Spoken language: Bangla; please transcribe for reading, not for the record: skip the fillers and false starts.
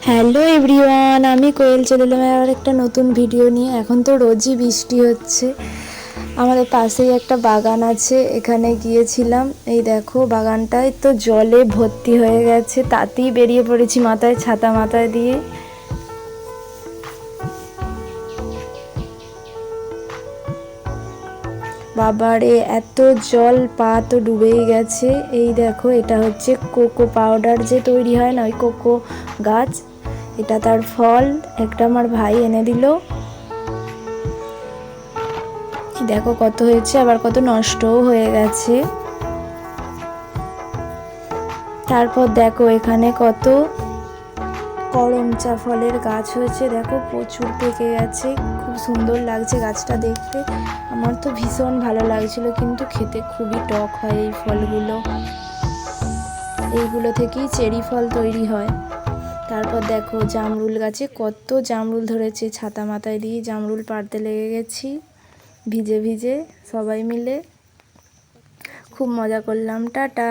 হ্যালো এভরিওয়ান, আমি কোয়েল চলে এলাম আর একটা নতুন ভিডিও নিয়ে। এখন তো রোজই বৃষ্টি হচ্ছে। আমাদের পাশেই একটা বাগান আছে, এখানে গিয়েছিলাম। এই দেখো বাগানটায় তো জলে ভর্তি হয়ে গেছে, তাতেই বেরিয়ে পড়েছি মাথায় ছাতা মাথায় দিয়ে। বাবারে এত জল, পা তো ডুবেই গেছে। এই দেখো এটা হচ্ছে কোকো পাউডার যে তৈরি হয় না, ওই কোকো গাছ, এটা তার ফল। একটা আমার ভাই এনে দিল। দেখো কত হয়েছে, আবার কত নষ্টও হয়ে গেছে। তারপর দেখো এখানে কত করমচা ফলের গাছ হয়েছে, দেখো প্রচুর পেকে গেছে। খুব সুন্দর লাগছে গাছটা দেখতে। আমার তো ভীষণ ভালো লাগছিল, কিন্তু খেতে খুবই টক হয় এই ফলগুলো। এইগুলো থেকেই চেরি ফল তৈরি হয়। তারপর দেখো জামরুল গাছে কত জামরুল ধরেছে, ছাতা মাথায় দিয়ে জামরুল পাড়তে লেগে গেছি ভিজে ভিজে সবাই মিলে। খুব মজা করলাম। টাটা।